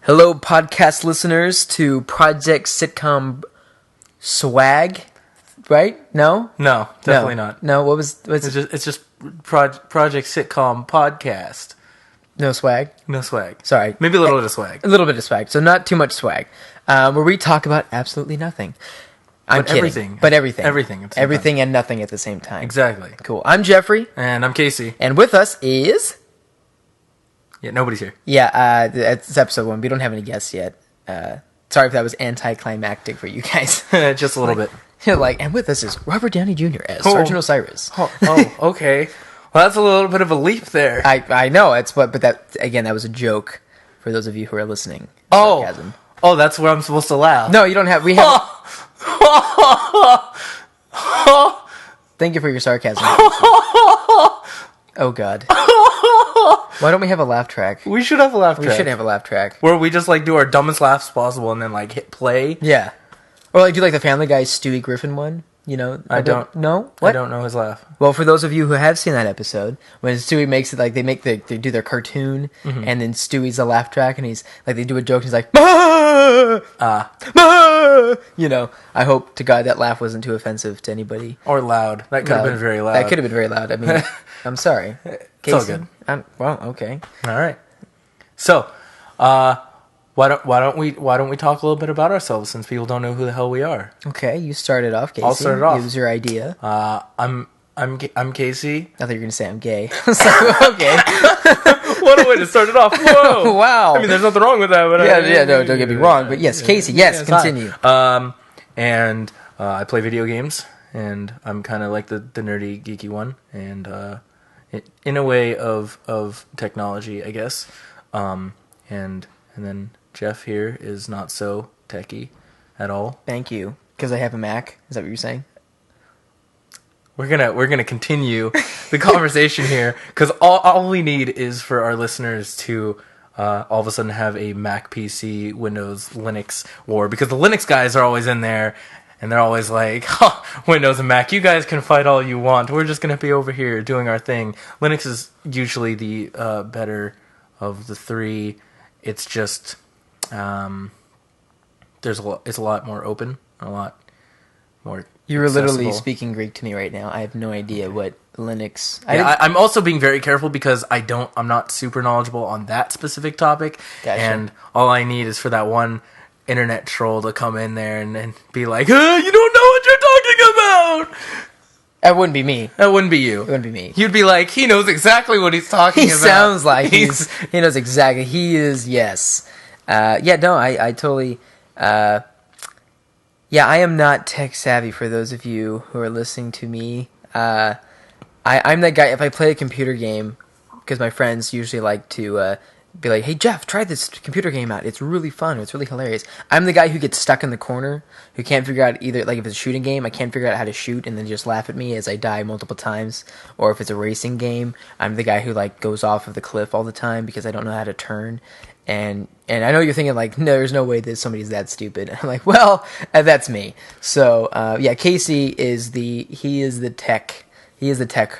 Hello, podcast listeners, to Project Sitcom Swag, right? No? No, definitely not. No, what's It's just Project Sitcom Podcast. no swag? No swag. Sorry. Maybe a little bit of swag. A little bit of swag, so not too much swag. Where we talk about absolutely nothing. I'm But kidding. everything. But everything. Everything at the same Everything and nothing at the same time. Exactly. Cool. I'm Jeffrey, And I'm Casey. and with us is... Yeah, nobody's here. Yeah, it's episode 1. We don't have any guests yet. Sorry if that was anticlimactic for you guys. Just a little bit. And with us is Robert Downey Jr. as Sergeant Osiris. Oh, okay. Well, that's a little bit of a leap there. I know, but that, again, that was a joke for those of you who are listening. Oh. Sarcasm. Oh, that's where I'm supposed to laugh. No, you don't have... We have... Thank you for your sarcasm. Oh, God. Why don't we have a laugh track? We should have a laugh track. We should have a laugh track. Where we just, do our dumbest laughs possible and then, hit play. Yeah. Or, do the Family Guy Stewie Griffin one. You know? I don't. No? What? I don't know his laugh. Well, for those of you who have seen that episode, when Stewie makes it, they do their cartoon, and then Stewie's a laugh track, and he's, they do a joke, and he's like, "Ma! Ma!" You know, I hope to God that laugh wasn't too offensive to anybody. Or loud. That could have been very loud. That could have been very loud. I mean, I'm sorry. It's all good. Well, okay. All right. So, why don't we talk a little bit about ourselves since people don't know who the hell we are? Okay, you started off, Casey. I'll start it off. It was your idea. I'm Casey. I thought you were going to say I'm gay. I was like, okay. What a way to start it off. Whoa. Wow. I mean, there's nothing wrong with that. But No, don't get me wrong. But yes, Casey, yes, continue. And I play video games, and I'm kind of like the nerdy, geeky one, and in a way of technology, I guess. And then Jeff here is not so techie at all. Thank you. Because I have a Mac. Is that what you're saying? We're gonna continue the conversation here because all we need is for our listeners to all of a sudden have a Mac, PC, Windows, Linux war, because the Linux guys are always in there and they're always like, Windows and Mac, you guys can fight all you want. We're just gonna be over here doing our thing. Linux is usually the better of the three. It's just it's a lot more open, a lot more. You were accessible. literally speaking Greek to me right now. I have no idea what Linux... I'm also being very careful because I'm not super knowledgeable on that specific topic. Gotcha. And all I need is for that one internet troll to come in there and be like, you don't know what you're talking about! That wouldn't be me. That wouldn't be you. It wouldn't be me. You'd be like, he knows exactly what he's talking about. He sounds like he knows exactly. He is, yes. I totally... I am not tech savvy for those of you who are listening to me. I'm that guy, if I play a computer game, because my friends usually like to be like, hey, Jeff, try this computer game out. It's really fun. It's really hilarious. I'm the guy who gets stuck in the corner, who can't figure out either, if it's a shooting game, I can't figure out how to shoot and then just laugh at me as I die multiple times. Or if it's a racing game, I'm the guy who, goes off of the cliff all the time because I don't know how to turn. And I know you're thinking, no, there's no way that somebody's that stupid. I'm like, well, that's me. So, Casey is the tech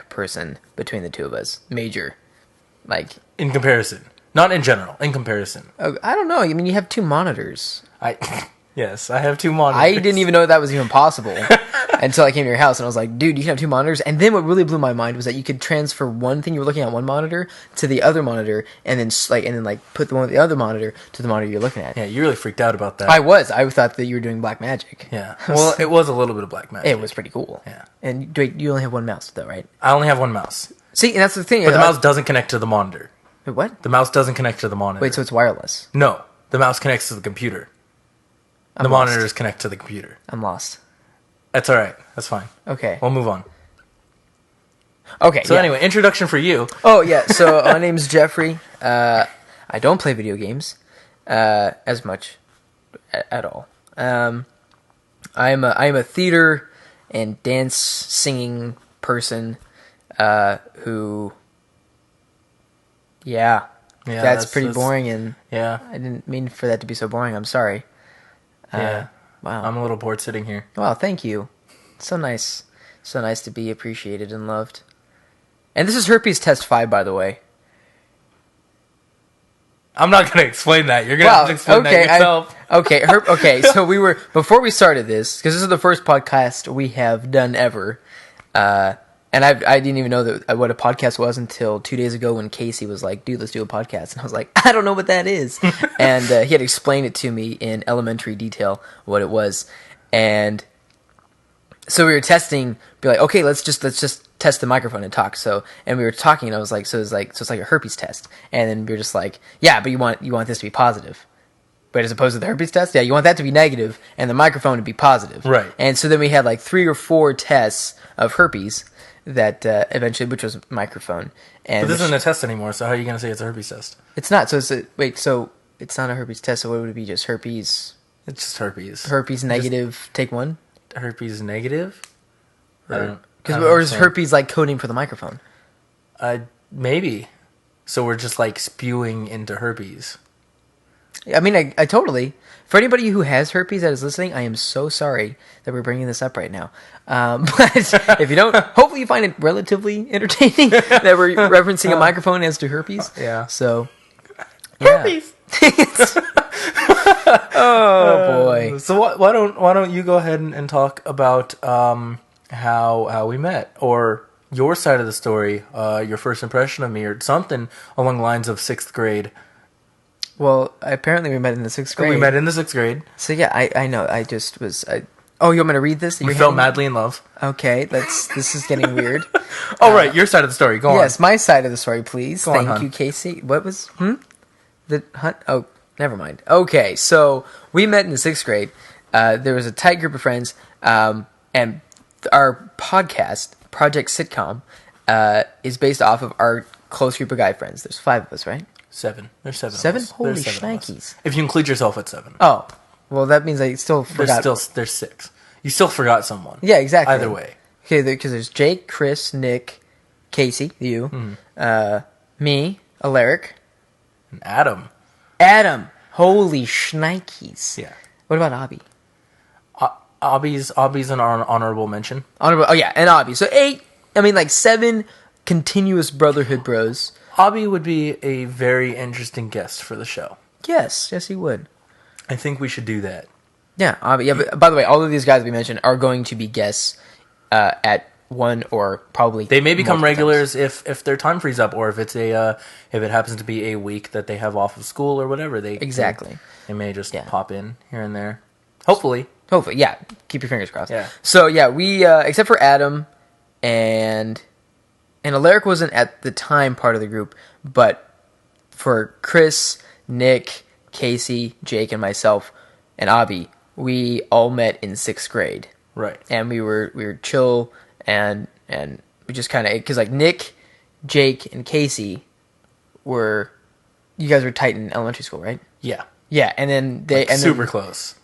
person between the two of us. Major. In comparison. Not in general. In comparison. I don't know. I mean, you have 2 monitors. Yes, I have 2 monitors. I didn't even know that was even possible until I came to your house, and I was like, dude, you can have 2 monitors? And then what really blew my mind was that you could transfer one thing you were looking at one monitor to the other monitor, and then put the one with the other monitor to the monitor you're looking at. Yeah, you really freaked out about that. I was. I thought that you were doing black magic. Yeah. Well, it was a little bit of black magic. It was pretty cool. Yeah. And wait, you only have 1 mouse, though, right? I only have 1 mouse. See, and that's the thing. But the mouse doesn't connect to the monitor. Wait, what? The mouse doesn't connect to the monitor. Wait, so it's wireless? No. The mouse connects to the computer. The lost. monitors connect to the computer. I'm lost. That's all right. That's fine. Okay. We'll move on. Okay. So anyway, introduction for you. Oh, yeah. So my name's Jeffrey. I don't play video games as much at all. I'm a theater and dance singing person who... Yeah, that's pretty boring, and yeah, I didn't mean for that to be so boring. I'm sorry. Yeah. Wow. I'm a little bored sitting here. Wow, thank you. So nice. So nice to be appreciated and loved. And this is herpes test 5, by the way. I'm not going to explain that. You're going to have to explain that yourself. So before we started this, because this is the first podcast we have done ever, and I didn't even know what a podcast was until 2 days ago when Casey was like, dude, let's do a podcast. And I was like, I don't know what that is. And he had explained it to me in elementary detail what it was. And so we were testing, be like, okay, let's just test the microphone and talk. And we were talking, and I was like, so it's like a herpes test. And then we were just like, yeah, but you want this to be positive. But as opposed to the herpes test, yeah, you want that to be negative and the microphone to be positive. Right. And so then we had like 3 or 4 tests of herpes that eventually, which was microphone. And but this isn't a test anymore, so how are you going to say it's a herpes test? It's not. So so it's not a herpes test. So what would it be? Just herpes? It's just herpes. Herpes negative. Take one. Herpes negative? Or is herpes like coding for the microphone? Maybe. So we're just like spewing into herpes. I mean, I totally. For anybody who has herpes that is listening, I am so sorry that we're bringing this up right now. But if you don't, hopefully you find it relatively entertaining that we're referencing a microphone as to herpes. Yeah. So, yeah. Herpes. Oh boy. So why don't you go ahead and talk about how we met, or your side of the story, your first impression of me, or something along the lines of 6th grade. Well, apparently we met in the 6th grade. We met in the 6th grade. So yeah, I know. I just was. Oh, you want me to read this? We fell madly in love. Okay, this is getting weird. Right, your side of the story. Go on. Yes, my side of the story, please. Thank you, Casey. What was the hunt? Oh, never mind. Okay, so we met in the 6th grade. There was a tight group of friends, and our podcast, Project Sitcom, is based off of our close group of guy friends. There's 5 of us, right? 7. There's 7. 7? Of us. Holy There's 7 shnikes! If you include yourself at 7. Oh, well, that means I still forgot. There's 6. You still forgot someone. Yeah, exactly. Either way. Okay, because there's Jake, Chris, Nick, Casey, you, me, Alaric, and Adam. Holy shnikes! Yeah. What about Abby? Abby's an honorable mention. Honorable. Oh yeah, and Abby. So 8. I mean, like 7 continuous brotherhood bros. Abby would be a very interesting guest for the show. Yes, he would. I think we should do that. Yeah, Abby. Yeah, but by the way, all of these guys we mentioned are going to be guests at one or probably. They may become regulars times. if their time frees up, or if it's if it happens to be a week that they have off of school or whatever. They may just pop in here and there. Hopefully, yeah. Keep your fingers crossed. Yeah. So yeah, we except for Adam and Alaric wasn't at the time part of the group, but for Chris, Nick, Casey, Jake, and myself, and Abby, we all met in 6th grade. Right. And we were chill, and we just kind of, because like Nick, Jake, and Casey you guys were tight in elementary school, right? Yeah. Yeah, and then super close.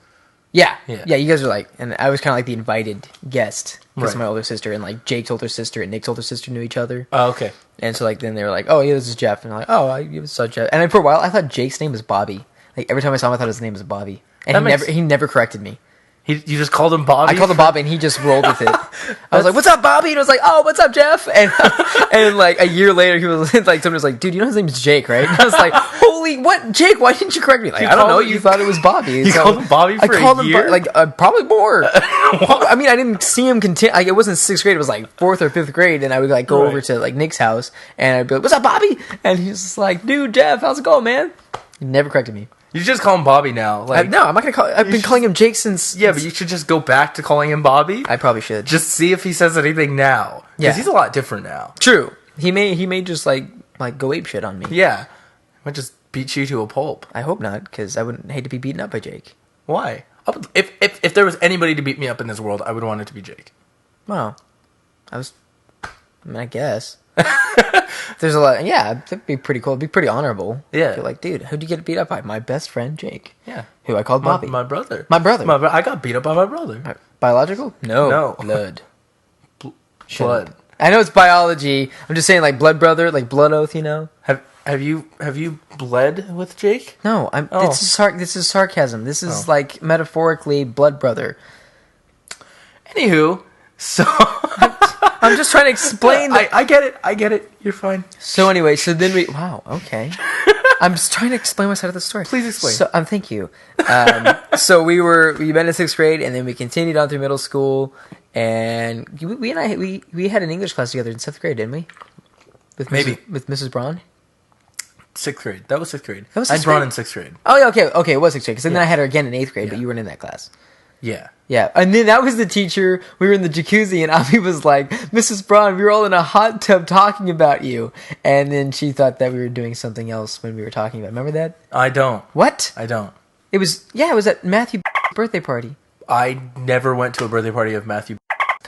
Yeah, you guys are like, and I was kind of like the invited guest because my older sister and like Jake's older sister and Nick's older sister knew each other. Oh, okay. And so like then they were like, oh yeah, this is Jeff, and I'm like, oh, I saw Jeff, and then for a while I thought Jake's name was Bobby. Like every time I saw him, I thought his name was Bobby, and he never corrected me. You just called him Bobby? I called him Bobby, and he just rolled with it. I was like, what's up, Bobby? And I was like, oh, what's up, Jeff? And like a year later, he was like, someone was like, dude, you know his name is Jake, right? And I was like, holy, what? Jake, why didn't you correct me? Like, I don't know, you thought it was Bobby. You called him Bobby for a year? Probably more. I mean, I didn't see him continue. Like, it wasn't 6th grade, it was like 4th or 5th grade, and I would like go over to like Nick's house, and I'd be like, what's up, Bobby? And he's just like, dude, Jeff, how's it going, man? He never corrected me. You just call him Bobby now. Like, no, I'm not gonna call. I've been calling him Jake since. Yeah, but you should just go back to calling him Bobby. I probably should. Just see if he says anything now. Because he's a lot different now. True. He may just like go ape shit on me. Yeah. Might just beat you to a pulp. I hope not, because I wouldn't hate to be beaten up by Jake. Why? If there was anybody to beat me up in this world, I would want it to be Jake. Well, I guess. There's a lot. Yeah, that'd be pretty cool. It'd be pretty honorable. Yeah. You're like, dude, who'd you get beat up by? My best friend, Jake. Yeah. Who I called Bobby. My brother. My brother. I got beat up by my brother. Biological? No. Blood. Blood. I know it's biology. I'm just saying, like, blood brother, like blood oath, you know? Have you bled with Jake? No, this is sarcasm. This is like metaphorically blood brother. Anywho, so I'm just trying to explain. I get it. You're fine. So anyway, then wow, okay. I'm just trying to explain my side of the story. Please explain. So, thank you. So we met in 6th grade, and then we continued on through middle school, and we had an English class together in 7th grade, didn't we? With Mrs. Braun. 6th grade. That was 6th grade. That was I 6th had Braun grade? in 6th grade. Oh yeah, okay, it was 6th grade. Because then I had her again in 8th grade, but you weren't in that class. Yeah. Yeah, and then that was the teacher. We were in the jacuzzi, and Abby was like, "Mrs. Braun, we were all in a hot tub talking about you." And then she thought that we were doing something else when we were talking about. Remember that? I don't. What? I don't. It was at Matthew's birthday party. I never went to a birthday party of Matthew.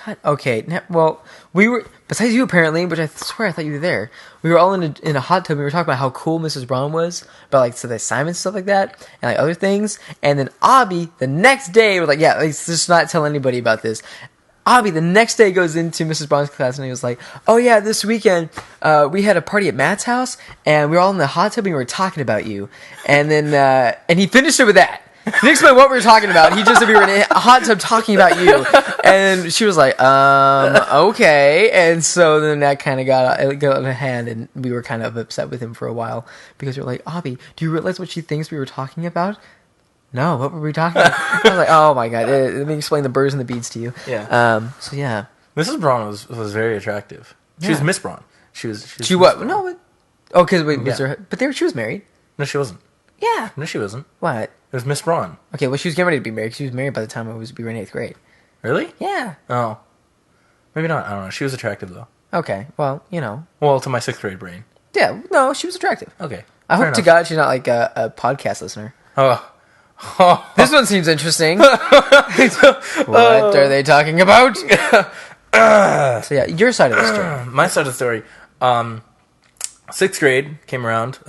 God, okay, well, we were, besides you apparently, which I swear I thought you were there, we were all in a hot tub, and we were talking about how cool Mrs. Braun was, about like the assignments, stuff like that, and like other things, and then Abby, the next day, we're like, yeah, let's just not tell anybody about this. Abby, the next day, goes into Mrs. Braun's class, and he was like, oh yeah, this weekend, we had a party at Matt's house, and we were all in the hot tub, and we were talking about you, and then, and he finished it with that. He didn't explain what we were talking about. He just said we were in a hot tub talking about you. And she was like, okay. And so then that kind of got out of hand, and we were kind of upset with him for a while because we were like, Abby, do you realize what she thinks we were talking about? No, what were we talking about? I was like, oh my God. Let me explain the birds and the beads to you. Yeah. So yeah. Mrs. Braun was very attractive. She was Miss Braun. She what? Braun. No, because she was married. No, she wasn't. Yeah. No, she wasn't. What? It was Miss Braun. Okay, well, she was getting ready to be married. She was married by the time we were in 8th grade. Really? Yeah. Oh. Maybe not. I don't know. She was attractive, though. Okay, well, you know. Well, to my 6th grade brain. Yeah, no, she was attractive. Okay. I hope to God she's not like a podcast listener. Oh. This one seems interesting. What are they talking about? So yeah, your side of the story. My side of the story. 6th grade came around,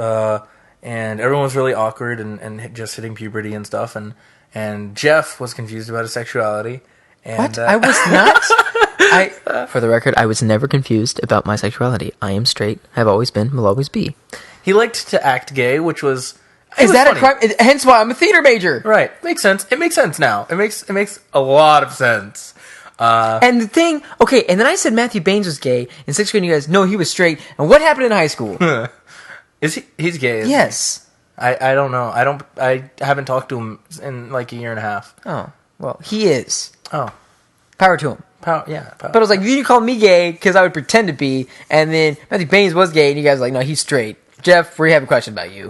and everyone was really awkward and just hitting puberty and stuff, and Jeff was confused about his sexuality. And, what? I was not. For the record, I was never confused about my sexuality. I am straight. Have always been. Will always be. He liked to act gay, which was. Is that funny. A crime? Hence why I'm a theater major. Right. Makes sense. It makes sense now. It makes a lot of sense. And the thing, okay, and then I said Matthew Baines was gay in 6th grade, and you guys, no, he was straight. And what happened in high school? Is he? He's gay. Yes. I don't know. I haven't talked to him in like a year and a half. Oh, well, he is. Oh. Power to him. Power. But I was like, you call me gay because I would pretend to be, and then Matthew Baines was gay, and you guys were like, no, he's straight. Jeff, we have a question about you.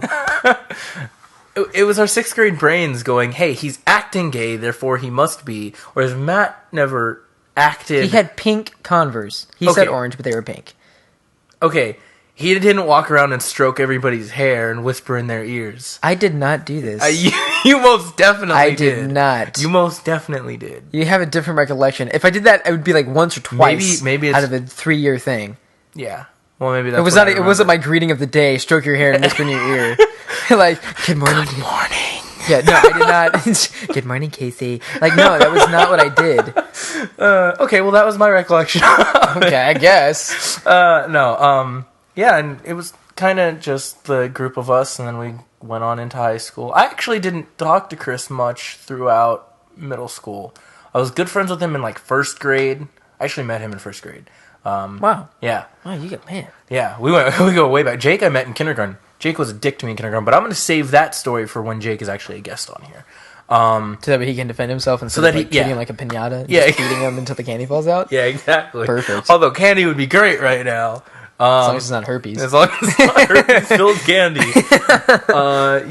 It was our 6th grade brains going, hey, he's acting gay, therefore he must be. Whereas Matt never acted. He had pink Converse. He said orange, but they were pink. Okay. He didn't walk around and stroke everybody's hair and whisper in their ears. I did not do this. You most definitely did. I did not. You most definitely did. You have a different recollection. If I did that, it would be like once or twice. Maybe out of a 3-year thing. Yeah. Well, maybe that's. It wasn't my greeting of the day. Stroke your hair and whisper in your ear. Like, good morning. Good morning. Yeah, no, I did not. Good morning, Casey. Like, no, that was not what I did. Okay, well, that was my recollection. Okay, I guess. Yeah, and it was kind of just the group of us, and then we went on into high school. I actually didn't talk to Chris much throughout middle school. I was good friends with him in, like, 1st grade. I actually met him in 1st grade. Wow. Yeah. Wow, you get, man. Yeah, we go way back. Jake I met in kindergarten. Jake was a dick to me in kindergarten, but I'm going to save that story for when Jake is actually a guest on here. So that way he can defend himself instead of like, treating like a piñata and just feeding him until the candy falls out? Yeah, exactly. Perfect. Although candy would be great right now. As long as it's not herpes. As long as it's not herpes-filled candy.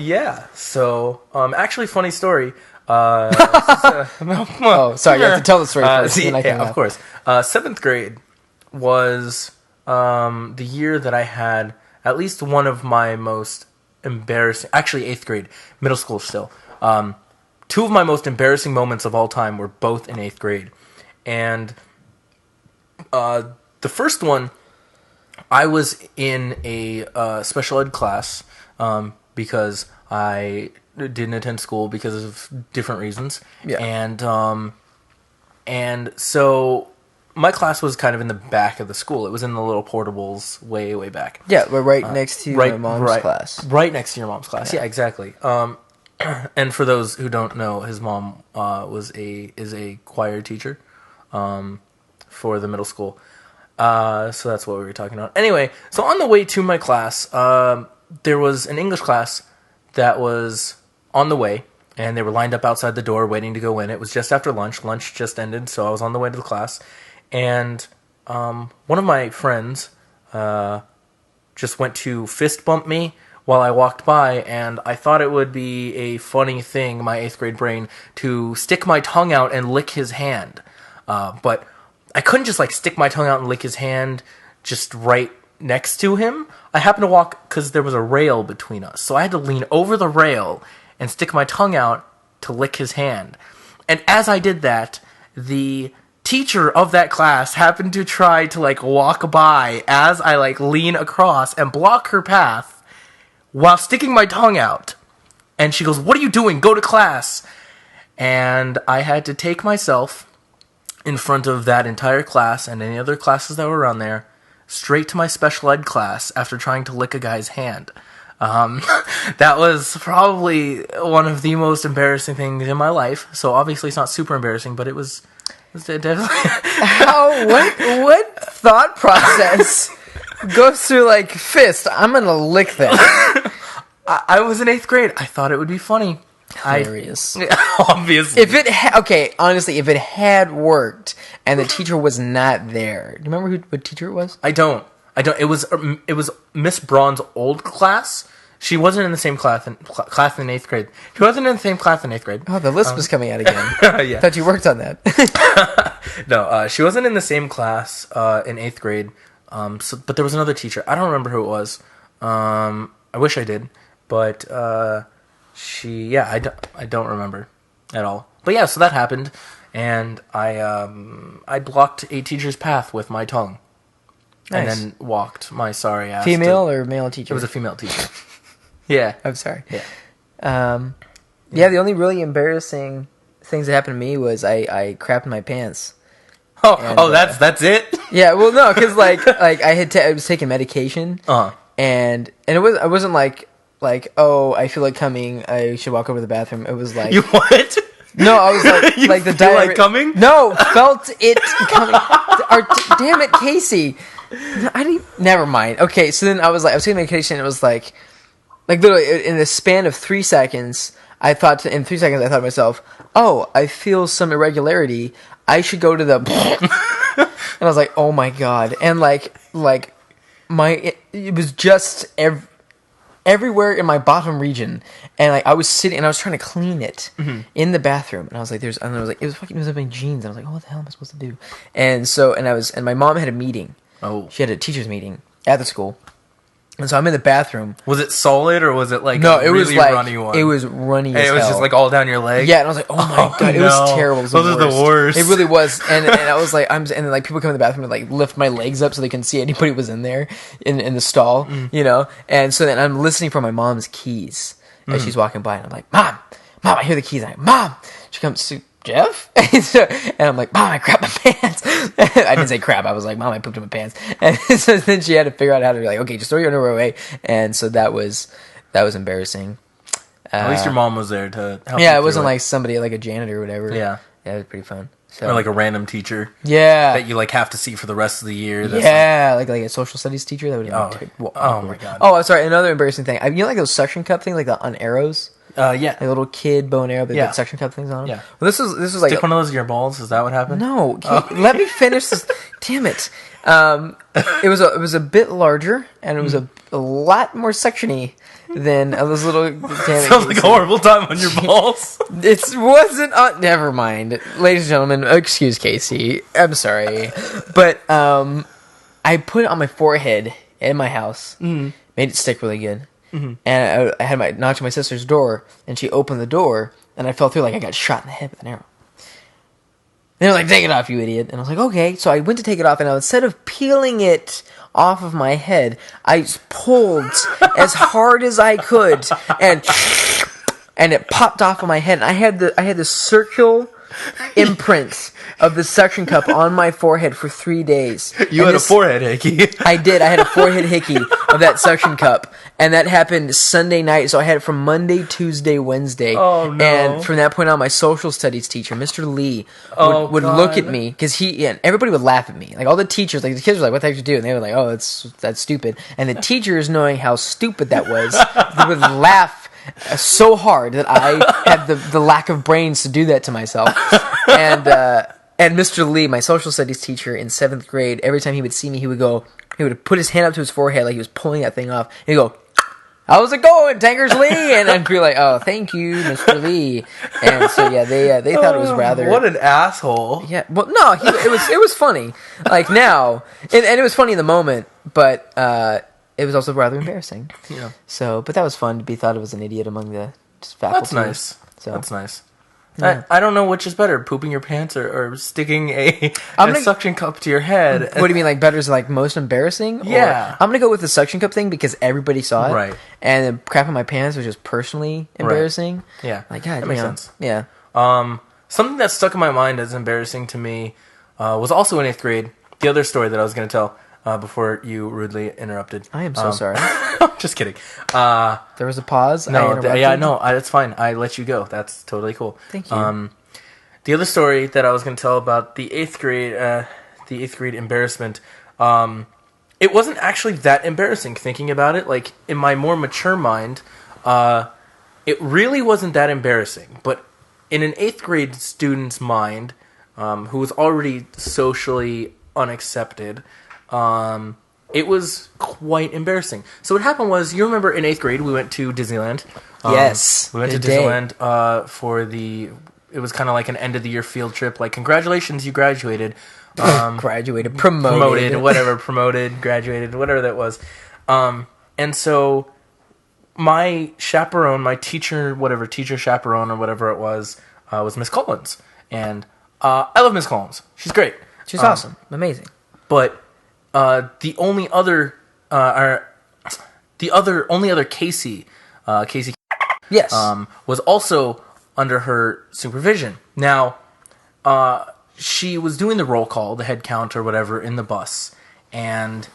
Yeah, so, actually, funny story. Sorry, you have to tell the story first. Of course. 7th grade was the year that I had at least one of my most embarrassing... Actually, 8th grade. Middle school still. 2 of my most embarrassing moments of all time were both in 8th grade. And the first one, I was in a special ed class because I didn't attend school because of different reasons. Yeah. And so... my class was kind of in the back of the school. It was in the little portables way, way back. Yeah, we're right next to your mom's class. Right next to your mom's class. Yeah, exactly. And for those who don't know, his mom is a choir teacher for the middle school. So that's what we were talking about. Anyway, so on the way to my class, there was an English class that was on the way, and they were lined up outside the door waiting to go in. It was just after lunch. Lunch just ended, so I was on the way to the class. And one of my friends just went to fist bump me while I walked by, and I thought it would be a funny thing, my 8th grade brain, to stick my tongue out and lick his hand. But I couldn't just, like, stick my tongue out and lick his hand just right next to him. I happened to walk, because there was a rail between us, so I had to lean over the rail and stick my tongue out to lick his hand. And as I did that, the teacher of that class happened to try to, like, walk by as I, like, lean across and block her path while sticking my tongue out. And she goes, "What are you doing? Go to class." And I had to take myself in front of that entire class and any other classes that were around there straight to my special ed class after trying to lick a guy's hand. That was probably one of the most embarrassing things in my life. So obviously it's not super embarrassing, but it was definitely... What thought process goes through, like, fist, I'm gonna lick that? I was in 8th grade. I thought it would be funny. Hilarious. Obviously. Honestly, if it had worked and the teacher was not there, do you remember what teacher it was? I don't. It was Miss Braun's old class. She wasn't in the same class in 8th grade. She wasn't in the same class in 8th grade. Oh, the list was coming out again. Yeah. I thought you worked on that. No, she wasn't in the same class in 8th grade. But there was another teacher. I don't remember who it was. I wish I did, but I don't remember at all. But yeah, so that happened, and I blocked a teacher's path with my tongue. Nice. And then walked my sorry ass. Female or male teacher? It was a female teacher. Yeah. I'm sorry. Yeah. Yeah, the only really embarrassing things that happened to me was I crapped in my pants. That's it? Yeah, well, no, because I was taking medication, and it wasn't like I feel like coming, I should walk over to the bathroom. It was like, you what? No, I was like the feel like coming? No, felt it coming. Damn it, Casey. Never mind. Okay, so then I was taking medication, and it was like literally in the span of 3 seconds, I thought to myself, oh, I feel some irregularity. I should go to the... And I was like, oh my god. And it was just everywhere in my bottom region. And I was sitting and I was trying to clean it in the bathroom. And I was like, it was in my jeans. And I was like, oh, what the hell am I supposed to do? And so, and my mom had a meeting. Oh. She had a teacher's meeting at the school. And so I'm in the bathroom. Was it solid or was it like no? It was like runny one? It was runny. As it was hell. just like all down your leg. Yeah, and I was like, oh my god, it was terrible. It was Those are the worst. It really was. And I was like, and then like people come in the bathroom and like lift my legs up so they can see anybody was in there in the stall, you know. And so then I'm listening for my mom's keys as she's walking by, and I'm like, Mom, I hear the keys. And I'm like, Mom, she comes to Jeff, and I'm like, Mom, I crapped my pants. I didn't say crap. I was like, Mom, I pooped in my pants. And so then she had to figure out how to be like, okay, just throw your underwear away. And so that was embarrassing. At least your mom was there to help. Yeah, it wasn't like somebody like a janitor or whatever. Yeah, it was pretty fun. So, or like a random teacher. Yeah, that you like have to see for the rest of the year. That's like a social studies teacher. That would oh my god. Oh, sorry. Another embarrassing thing. You know, like those suction cup things, like on arrows. Yeah, like a little kid bow and arrow, but suction cup things on them. Yeah. Well, this was like stick one of those in your balls. Is that what happened? No. Let me finish this. Damn it. It was a bit larger, and it was a lot more sectiony than those little. Sounds like a horrible time on your balls. It wasn't. Never mind, ladies and gentlemen. Excuse Casey. I'm sorry, but I put it on my forehead in my house. Made it stick really good. And I had knocked on my sister's door, and she opened the door, and I fell through like I got shot in the head with an arrow. They were like, take it off, you idiot. And I was like, okay. So I went to take it off, and instead of peeling it off of my head, I pulled as hard as I could, and it popped off of my head. And I had this circle imprints of the suction cup on my forehead for 3 days. You had a forehead hickey. I did. I had a forehead hickey of that suction cup, and that happened Sunday night. So I had it from Monday, Tuesday, Wednesday. Oh, no. And from that point on, my social studies teacher, Mr. Lee, would God. look at me because and everybody would laugh at me. Like all the teachers, like the kids were like, "What the heck you do?" And they were like, "Oh, that's stupid." And the teachers, knowing how stupid that was, they would laugh so hard that I had the lack of brains to do that to myself. And Mr. Lee, my social studies teacher in 7th grade, every time he would see me, he would put his hand up to his forehead like he was pulling that thing off. And he'd go, "How's it going, Tankers Lee?" And I'd be like, "Oh, thank you, Mr. Lee." And so yeah, they thought it was rather. What an asshole. Yeah, well, no, it was funny. Like now, and it was funny in the moment, but it was also rather embarrassing. Yeah. So, but that was fun to be thought of as an idiot among the faculty. That's nice. So That's nice. Yeah. I don't know which is better, pooping your pants or sticking a gonna- suction cup to your head. What do you mean, like better is like most embarrassing? Yeah. Or, I'm gonna go with the suction cup thing because everybody saw it. Right. And the crap in my pants was just personally embarrassing. Yeah. Like, God, that makes sense. Yeah. Something that stuck in my mind as embarrassing to me was also in 8th grade. The other story that I was going to tell before you rudely interrupted. I am so sorry. Just kidding. There was a pause. No, it's fine. I let you go. That's totally cool. Thank you. The other story that I was going to tell about the 8th grade embarrassment. It wasn't actually that embarrassing thinking about it. Like in my more mature mind, it really wasn't that embarrassing. But in an 8th grade student's mind, who was already socially unaccepted, it was quite embarrassing. So what happened was, you remember in 8th grade we went to Disneyland. Yes, we went to good day. Disneyland for it was kind of like an end of the year field trip. Like, congratulations, you graduated. Graduated, promoted, Graduated, whatever that was. And so my chaperone, my teacher chaperone or whatever it was Miss Collins. And I love Miss Collins. She's great. She's awesome, amazing. But the only other Casey, Yes. was also under her supervision. Now, she was doing the roll call, the head count or whatever in the bus, and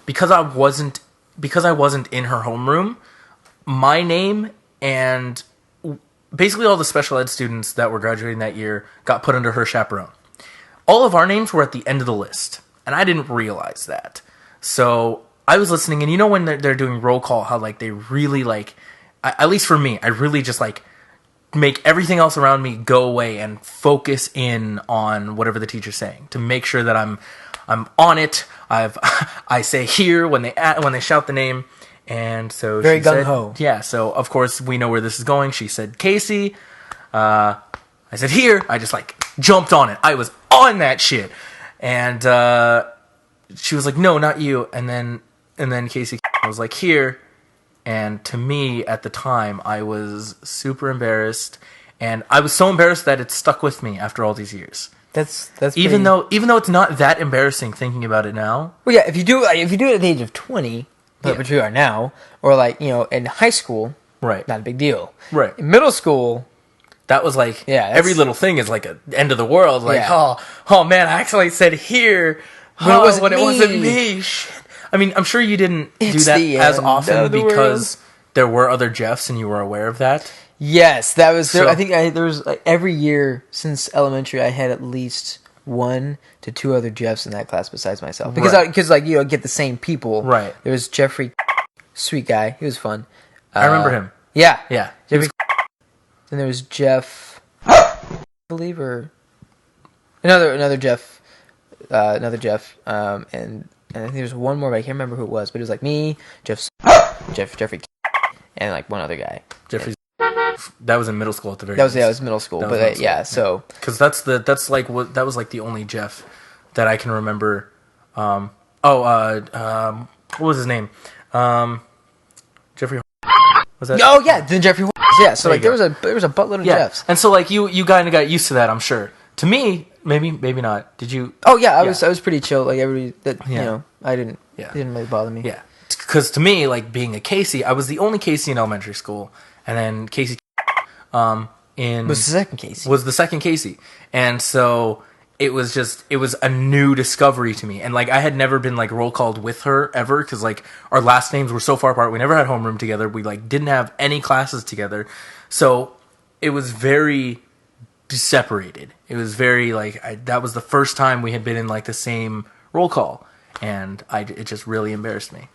because I wasn't in her homeroom, my name and basically all the special ed students that were graduating that year got put under her chaperone. All of our names were at the end of the list, and I didn't realize that. So I was listening, and you know when they're doing roll call, how like they really like, at least for me, I really just like make everything else around me go away and focus in on whatever the teacher's saying to make sure that I'm on it. I say here when they shout the name, and so Very she said, gung-ho. yeah. So of course we know where this is going. She said Casey. I said here. I just like jumped on it. I was on that shit, and she was like, no, not you. And then Casey was like here. And to me, at the time, I was super embarrassed, and I was so embarrassed that it stuck with me after all these years. That's even though it's not that embarrassing thinking about it now. Well, yeah, if you do it at the age of 20, which you are now, or like in high school, Right. not a big deal. Right. In middle school, That was like, Yeah, every little thing is like an end of the world. Like, Yeah. oh man, I actually said here When it wasn't it wasn't me. me. Shit. I mean, I'm sure you didn't do It's that the as end often of the because there were other Jeffs and you were aware of that. yes, that was there. So- I think there was like, every year since elementary, I had at least 1 to 2 other Jeffs in that class besides myself because Right. get the same people. Right. There was Jeffrey, sweet guy. He was fun. I remember him. Yeah. Yeah. Jeffrey. Then there was Jeff, I believe, or another Jeff, and I think there's one more, but I can't remember who it was. But it was like me, Jeffrey, and like one other guy. Jeffrey's. That was in middle school at the very. That was least. middle school, That was but middle school, yeah. So Because that was like the only Jeff that I can remember. What was his name? Jeffrey. Was that? oh yeah, then Jeffrey. Yeah, so There like you there was a buttload of Yeah. Jeffs. And so like you kind of got used to that, I'm sure. To me, maybe not. Did you? Oh yeah, I was pretty chill. Like everybody that Yeah. I didn't. Yeah. It didn't really bother me. Yeah. Because to me, like being a Casey, I was the only Casey in elementary school, and then Casey Was the second Casey. Was the second Casey. And so it was a new discovery to me. And like I had never been like roll called with her ever, because like our last names were so far apart. We never had homeroom together. We like didn't have any classes together. So it was very separated. It was very like that was the first time we had been in like the same roll call, and it just really embarrassed me.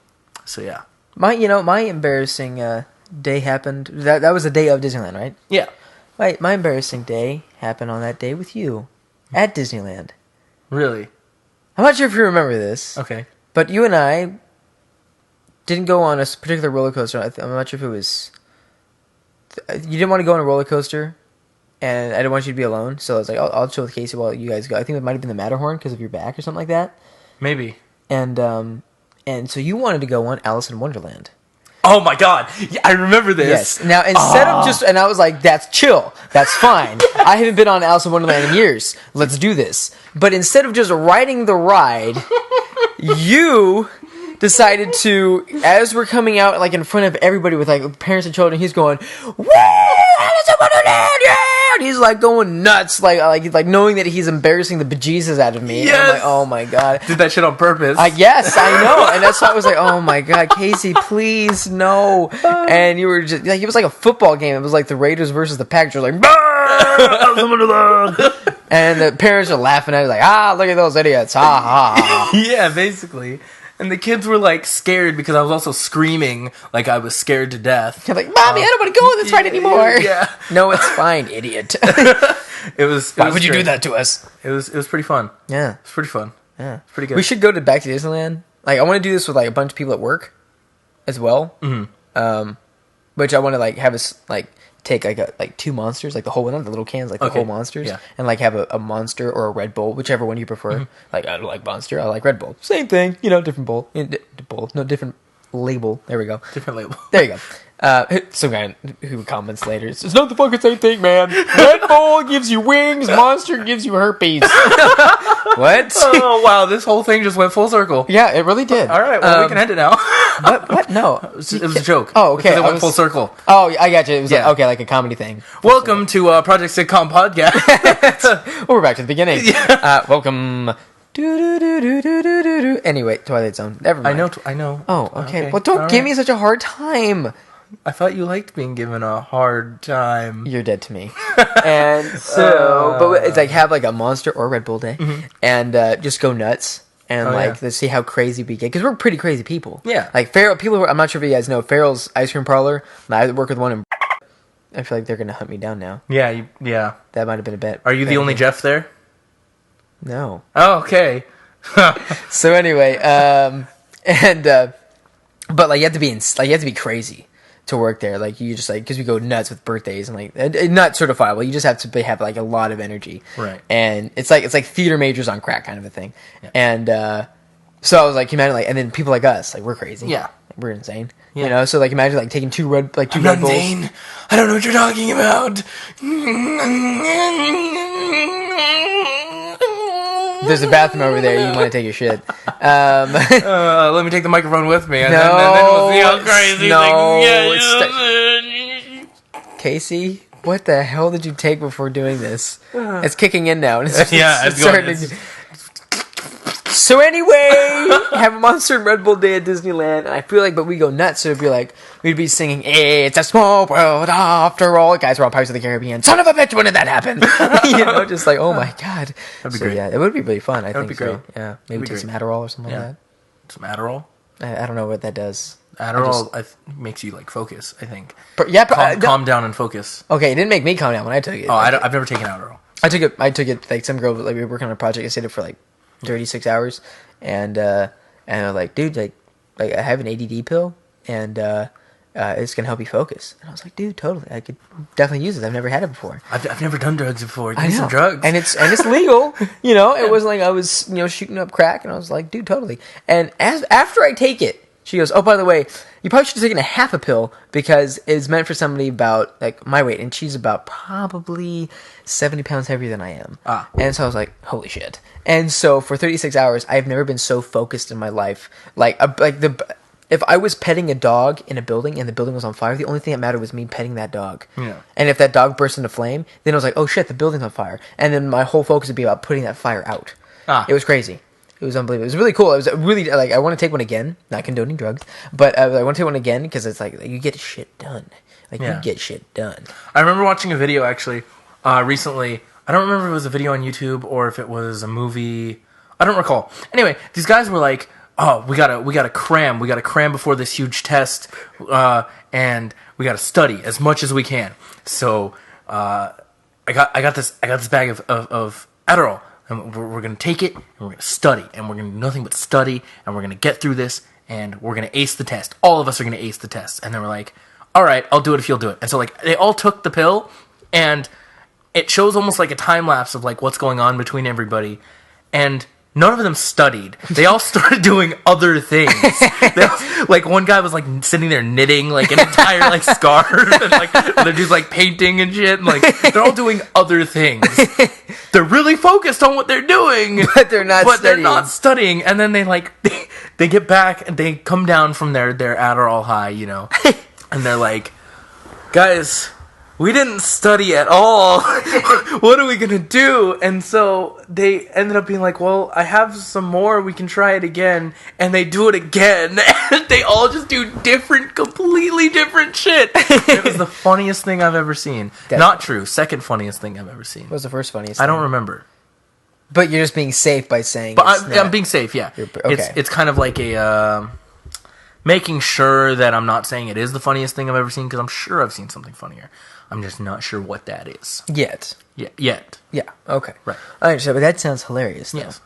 So yeah. My embarrassing day happened. That was the day of Disneyland, right? Yeah. My embarrassing day happened on that day with you at Disneyland. Really? I'm not sure if you remember this. Okay. But you and I didn't go on a particular roller coaster. I'm not sure if it was... You didn't want to go on a roller coaster, and I didn't want you to be alone, so I was like, I'll chill with Casey while you guys go. I think it might have been the Matterhorn because of your back or something like that. Maybe. And so you wanted to go on Alice in Wonderland. Oh my god! Yeah, I remember this. Yes. Now, instead of just... And I was like, that's chill. That's fine. I haven't been on Alice in Wonderland in years. Let's do this. But instead of just riding the ride, you decided to... As we're coming out, like, in front of everybody with, like, parents and children, he's going, woo! Alice in Wonderland! Yeah! And he's, like, going nuts. Like knowing that he's embarrassing the bejesus out of me. Yes! And I'm like, oh my god. Did that shit on purpose. Yes, I know. And that's why I was like, oh my god, Casey, please, no. And you were just, like, it was like a football game. It was like the Raiders versus the Packers. Like, and the parents are laughing at it, like, look at those idiots. Ha, ha, ha. Yeah, basically. And the kids were, like, scared because I was also screaming like I was scared to death. You're like, Mommy, I don't want to go on this ride anymore. Yeah. No, it's fine, idiot. Why would you do that to us? It was pretty fun. Yeah. It was pretty fun. Yeah. It's pretty good. We should go back to Disneyland. Like, I want to do this with, like, a bunch of people at work as well. Mm-hmm. Which I want to, like, have us, like, take like two monsters, like the whole one, not the little cans, like the whole monsters, and like have a monster or a Red Bull, whichever one you prefer. Mm-hmm. Like I don't like Monster, I like Red Bull. Same thing, different bowl, no different label. There we go. Different label. There you go. Some guy who comments later, it's not the fucking same thing, man. Red Bull gives you wings, Monster gives you herpes. What? Oh wow, this whole thing just went full circle. Yeah, it really did. All right, well we can end it now. What? No, it was a joke. Oh, okay. Because it went full circle. Oh, I got you. It was like a comedy thing. Welcome to Project Sitcom podcast. We're back to the beginning. Yeah. Welcome. Anyway, Twilight Zone. Never mind. I know. Oh, okay. Well, don't give me such a hard time. I thought you liked being given a hard time. You're dead to me. And so, but it's like have like a Monster or Red Bull day, and just go nuts. And let's see how crazy we get, because we're pretty crazy people. Yeah, like Farrell. People, I'm not sure if you guys know Farrell's Ice Cream Parlor. I work with one in. I feel like they're gonna hunt me down now. Yeah, yeah. That might have been a bet. Are you the only Jeff there? No. Oh, okay. So anyway, but like you have to be crazy to work there. Like you just like, because we go nuts with birthdays and like not certifiable. You just have to have like a lot of energy, right? And it's like theater majors on crack kind of a thing. Yeah. And so I was like, imagine like, and then people like us, like we're crazy. Yeah, like, we're insane. Yeah. So like imagine like taking two Red Bulls. Insane. I don't know what you're talking about. There's a bathroom over there. You want to take your shit. Let me take the microphone with me, and then we'll see how crazy. Casey, what the hell did you take before doing this? It's kicking in now. It's starting. So anyway, have a Monster and Red Bull day at Disneyland, and I feel like, but we go nuts, so it'd be like, we'd be singing, "It's a small world after all." Guys, we're on Pirates of the Caribbean. Son of a bitch, when did that happen? Just like, oh my god. That'd be great. Yeah, it would be really fun, I think. That'd be great. So. Yeah, maybe take some Adderall or something like that. Some Adderall? I don't know what that does. Adderall makes you like focus, I think. Calm down and focus. Okay, it didn't make me calm down when I took it. Oh, I've never taken Adderall. I took it like some girl, like we were working on a project. I stayed up for like 36 hours, and I was like, dude, like I have an ADD pill, and it's gonna help you focus. And I was like, dude, totally, I could definitely use it. I've never had it before. I've never done drugs before. Give me some drugs, and it's legal. It wasn't like I was shooting up crack, and I was like, dude, totally. And after I take it, she goes, oh, by the way, you probably should have taken a half a pill, because it's meant for somebody about like my weight, and she's about probably 70 pounds heavier than I am. And so I was like, holy shit. And so for 36 hours, I've never been so focused in my life. if I was petting a dog in a building and the building was on fire, the only thing that mattered was me petting that dog. Yeah. And if that dog burst into flame, then I was like, oh shit, the building's on fire. And then my whole focus would be about putting that fire out. It was crazy. It was unbelievable. It was really cool. It was really, like, I want to take one again. Not condoning drugs. But I want to take one again because it's like, you get shit done. Like, you get shit done. I remember watching a video, actually, recently. I don't remember if it was a video on YouTube or if it was a movie. I don't recall. Anyway, these guys were like, oh, we gotta cram before this huge test, and we gotta study as much as we can. So, I got this bag of Adderall, and we're gonna take it, and we're gonna study, and we're gonna do nothing but study, and we're gonna get through this, and we're gonna ace the test. All of us are gonna ace the test. And they were like, all right, I'll do it if you'll do it. And so, like, they all took the pill, and it shows almost like a time lapse of like what's going on between everybody, and none of them studied. They all started doing other things. Like, one guy was, like, sitting there knitting, like, an entire, like, scarf. And, like, other dude's, like, painting and shit. And, like, they're all doing other things. They're really focused on what they're doing. But they're not studying. And then they, like, they get back and they come down from their Adderall high, you know. And they're like, guys, we didn't study at all. What are we going to do? And so they ended up being like, well, I have some more. We can try it again. And they do it again. And they all just do completely different shit. It was the funniest thing I've ever seen. Not true. Second funniest thing I've ever seen. What was the first funniest I thing? don't remember. But you're just being safe by saying But I'm being safe, yeah. Okay. It's kind of like a... making sure that I'm not saying it is the funniest thing I've ever seen, because I'm sure I've seen something funnier. I'm just not sure what that is. Yet. Yeah, yet. Yeah, okay. Right. I understand, but that sounds hilarious, though. Yes.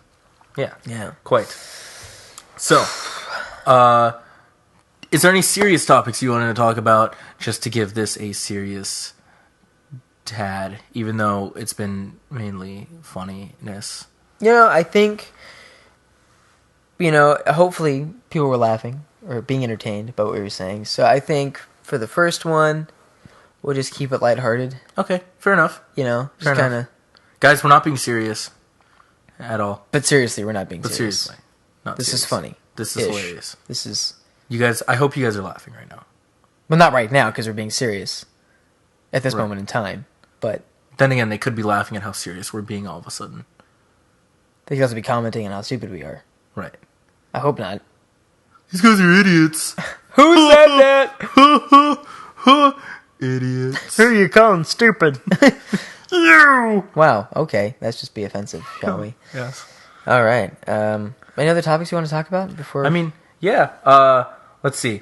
Yeah. Yeah. Quite. So, is there any serious topics you wanted to talk about, just to give this a serious tad, even though it's been mainly funniness? You know, I think, you know, hopefully people were laughing or being entertained by what we were saying. So I think for the first one, we'll just keep it lighthearted. Okay, fair enough. You know, just kind of. Guys, we're not being serious at all. But seriously, we're not being But serious. seriously, not This serious. is funny. This is hilarious. This is. You guys, I hope you guys are laughing right now. Well, not right now because we're being serious at this moment in time. But then again, they could be laughing at how serious we're being all of a sudden. they could also be commenting on how stupid we are. Right. I hope not. These guys are idiots. Who said that? Idiots. Who are you calling stupid? You. Wow. Okay, let's just be offensive, shall we? Yes. All right. Any other topics you want to talk about before? I mean, yeah. Let's see.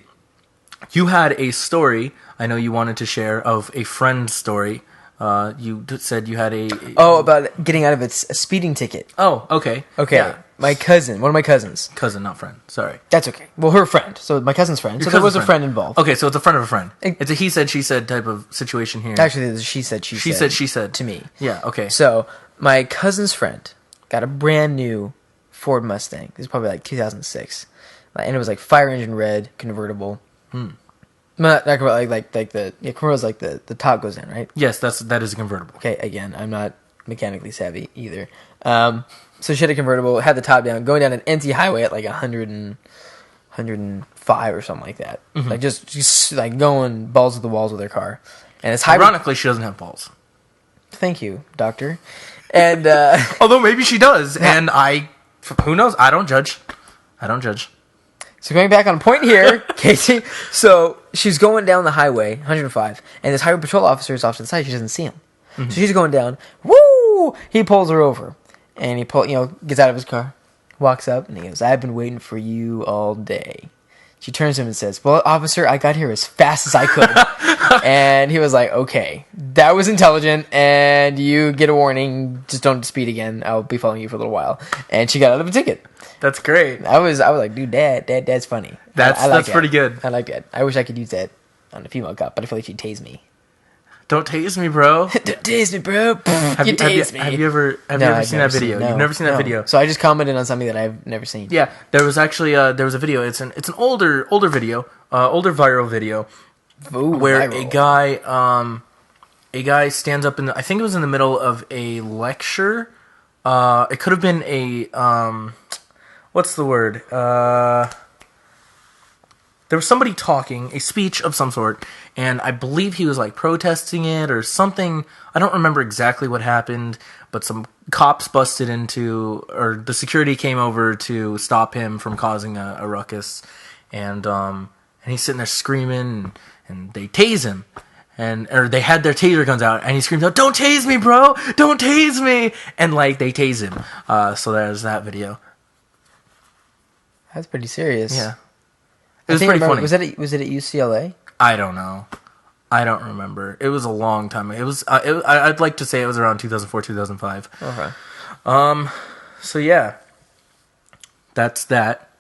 You had a story I know you wanted to share of a friend's story. You said you had a... Oh, about getting out of a speeding ticket. Oh, okay. Okay. Yeah. My cousin, one of my cousins. Cousin, not friend. Sorry. That's okay. Well, her friend. So my cousin's friend. So there was a friend involved. Okay, so it's a friend of a friend. It's a he said, she said type of situation here. Actually, it's a she said, she said. She said. To me. Yeah, okay. So my cousin's friend got a brand new Ford Mustang. This is probably like 2006. And it was like fire engine red, convertible. Not convertible, like the convertible's like the top goes in, right? Yes, that is a convertible. Okay, again, I'm not mechanically savvy either. So she had a convertible, had the top down, going down an empty highway at like 105 or something like that. Mm-hmm. Like just like going balls to the walls with her car. And it's Ironically, she doesn't have balls. Thank you, doctor. And although maybe she does, and who knows? I don't judge. So going back on point here, Casey. So she's going down the highway, 105, and this highway patrol officer is off to the side. She doesn't see him. So she's going down. Woo! He pulls her over, and he gets out of his car, walks up, and he goes, "I've been waiting for you all day." She turns to him and says, "Well, officer, I got here as fast as I could." And he was like, "Okay, that was intelligent, and you get a warning. Just don't speed again. I'll be following you for a little while." And she got out of a ticket. That's great. I was like, dude, dad's funny. That's pretty good. I like that. I wish I could use that on a female cop, but I feel like she'd tase me. Don't tase me, bro. Don't tase me, bro. Have you ever seen that video? No, You've never seen that video. So I just commented on something that I've never seen. Yeah, there was actually a video. It's an older video, older viral video, where viral. a guy stands up I think it was in the middle of a lecture. It could have been a what's the word? there was somebody talking, a speech of some sort, and I believe he was like protesting it or something. I don't remember exactly what happened, but some cops busted into, or the security came over to stop him from causing a ruckus, and he's sitting there screaming, and they tase him. Or they had their taser guns out, and he screams out, "Don't tase me, bro! Don't tase me!" And like they tase him. So there's that video. That's pretty serious. Yeah, it was pretty funny. Was it at UCLA? I don't know. I don't remember. It was a long time. It was. I'd like to say it was around 2004, 2005. Okay. So yeah, that's that.